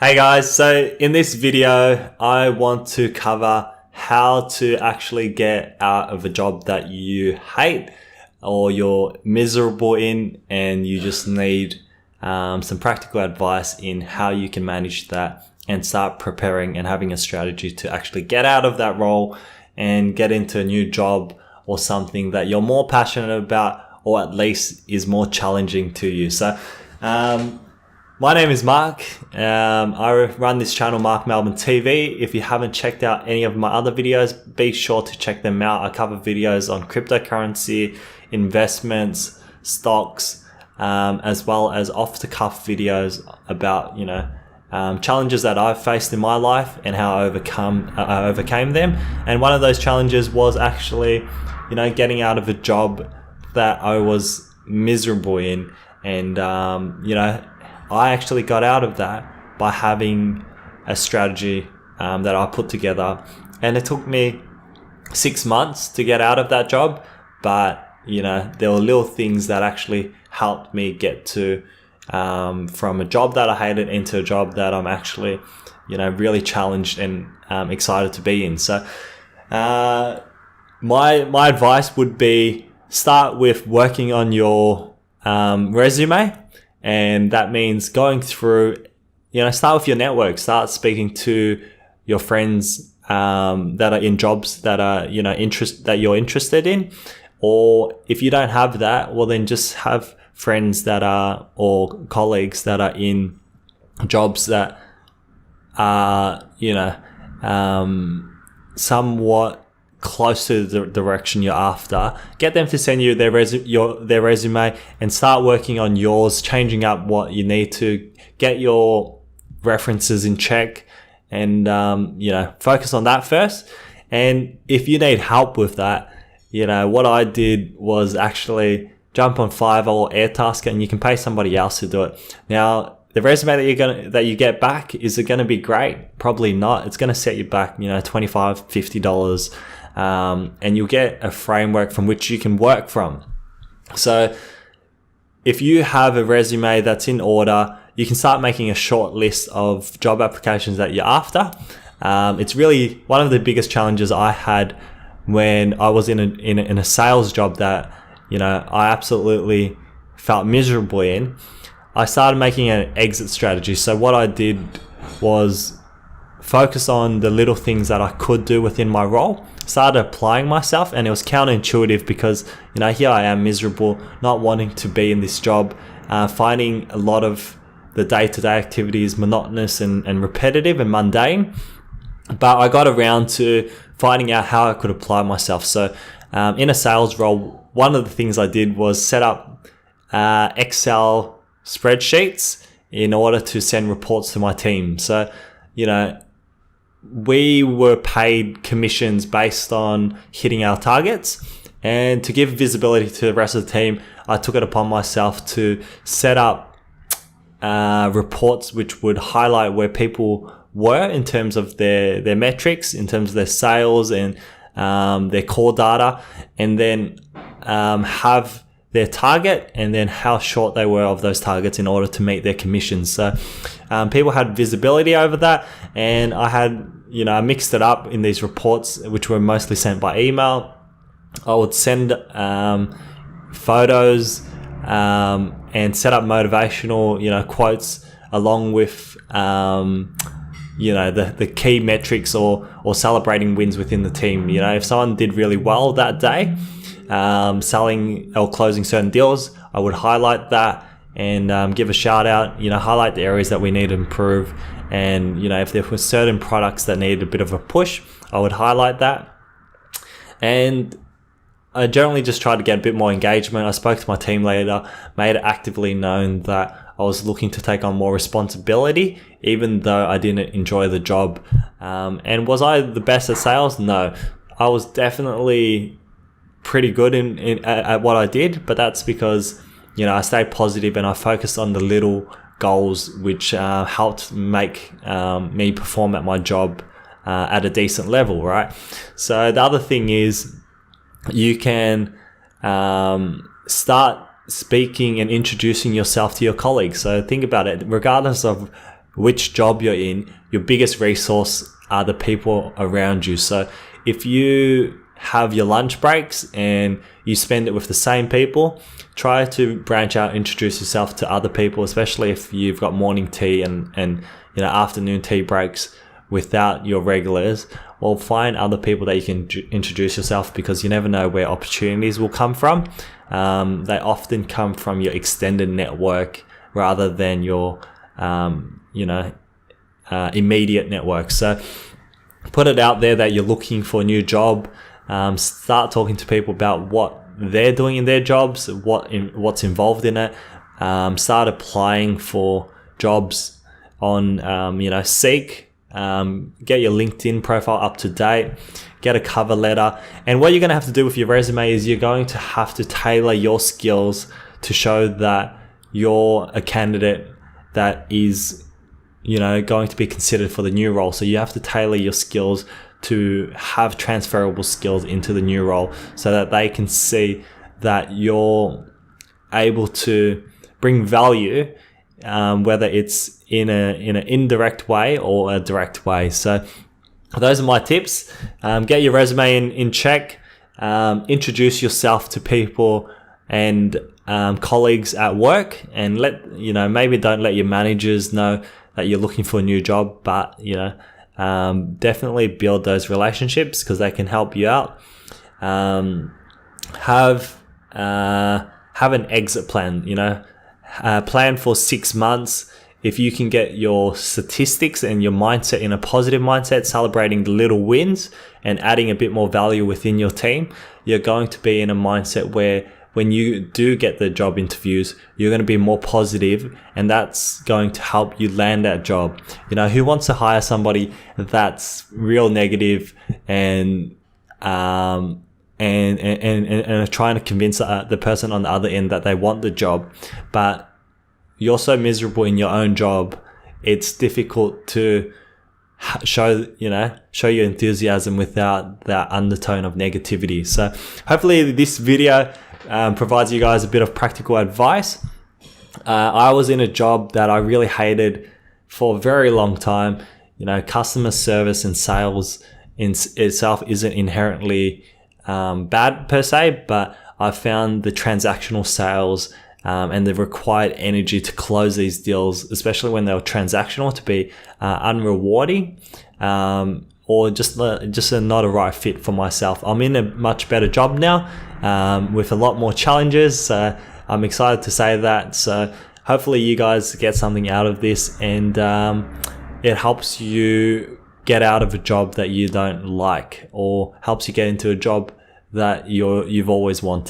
Hey guys, so in this video, I want to cover how to actually get out of a job that you hate or you're miserable in, and you just need some practical advice in how you can manage that and start preparing and having a strategy to actually get out of that role and get into a new job or something that you're more passionate about, or at least is more challenging to you. So, my name is Mark. I run this channel, Mark Melbourne TV. If you haven't checked out any of my other videos, be sure to check them out. I cover videos on cryptocurrency, investments, stocks, as well as off-the-cuff videos about, challenges that I've faced in my life and how I overcame them. And one of those challenges was actually, getting out of a job that I was miserable in. And, I actually got out of that by having a strategy that I put together. And it took me 6 months to get out of that job. But, there were little things that actually helped me get to from a job that I hated into a job that I'm actually, really challenged and excited to be in. So my advice would be start with working on your resume. And that means going through, start with your network, start speaking to your friends that are in jobs that are, that you're interested in. Or if you don't have that, well, then just have friends that are, or colleagues that are in jobs that are, somewhat close to the direction you're after. Get them to send you their resume and start working on yours, changing up what you need to, get your references in check, and focus on that first. And if you need help with that, what I did was actually jump on Fiverr or Airtasker, and you can pay somebody else to do it. Now, the resume that you get back, is it going to be great? Probably not. It's going to set you back, $25, $50. And you'll get a framework from which you can work from. So if you have a resume that's in order, you can start making a short list of job applications that you're after. It's really one of the biggest challenges I had when I was in a sales job that, I absolutely felt miserable in. I started making an exit strategy. So what I did was focus on the little things that I could do within my role, started applying myself, and it was counterintuitive because, here I am miserable, not wanting to be in this job, finding a lot of the day-to-day activities monotonous and repetitive and mundane. But I got around to finding out how I could apply myself. So in a sales role, one of the things I did was set up Excel spreadsheets in order to send reports to my team. So, we were paid commissions based on hitting our targets, and to give visibility to the rest of the team, I took it upon myself to set up reports which would highlight where people were in terms of their metrics, in terms of their sales and their core data, and then have their target and then how short they were of those targets in order to meet their commissions. So people had visibility over that, and I had, I mixed it up in these reports, which were mostly sent by email. I would send photos and set up motivational, quotes along with, the key metrics or celebrating wins within the team. If someone did really well that day, selling or closing certain deals, I would highlight that and give a shout out, highlight the areas that we need to improve. And, if there were certain products that needed a bit of a push, I would highlight that. And I generally just tried to get a bit more engagement. I spoke to my team leader, made it actively known that I was looking to take on more responsibility, even though I didn't enjoy the job. And was I the best at sales? No, I was definitely pretty good at what I did, but that's because, I stayed positive and I focused on the little goals, which helped make me perform at my job at a decent level, right? So the other thing is you can start speaking and introducing yourself to your colleagues. So think about it, regardless of which job you're in, your biggest resource are the people around you. So if you have your lunch breaks and you spend it with the same people, try to branch out, introduce yourself to other people, especially if you've got morning tea and afternoon tea breaks without your regulars. Or find other people that you can introduce yourself, because you never know where opportunities will come from. They often come from your extended network rather than your immediate network. So put it out there that you're looking for a new job. Start talking to people about what they're doing in their jobs, what's involved in it. Start applying for jobs on Seek. Get your LinkedIn profile up to date, get a cover letter. And what you're going to have to do with your resume is you're going to have to tailor your skills to show that you're a candidate that is going to be considered for the new role. So you have to tailor your skills to have transferable skills into the new role, so that they can see that you're able to bring value, whether it's in an indirect way or a direct way. So those are my tips. Get your resume in check. Introduce yourself to people and colleagues at work, and maybe don't let your managers know that you're looking for a new job, but definitely build those relationships, because they can help you out. Have an exit plan. Plan for 6 months. If you can get your statistics and your mindset in a positive mindset, celebrating the little wins and adding a bit more value within your team, you're going to be in a mindset where when you do get the job interviews, you're going to be more positive, and that's going to help you land that job. Who wants to hire somebody that's real negative and trying to convince the person on the other end that they want the job, but you're so miserable in your own job, it's difficult to show your enthusiasm without that undertone of negativity. So hopefully this video provides you guys a bit of practical advice. I was in a job that I really hated for a very long time. Customer service and sales in itself isn't inherently bad per se, but I found the transactional sales and the required energy to close these deals, especially when they were transactional, to be unrewarding, or just not a right fit for myself. I'm in a much better job now, with a lot more challenges. I'm excited to say that. So hopefully you guys get something out of this, and it helps you get out of a job that you don't like, or helps you get into a job that you've always wanted.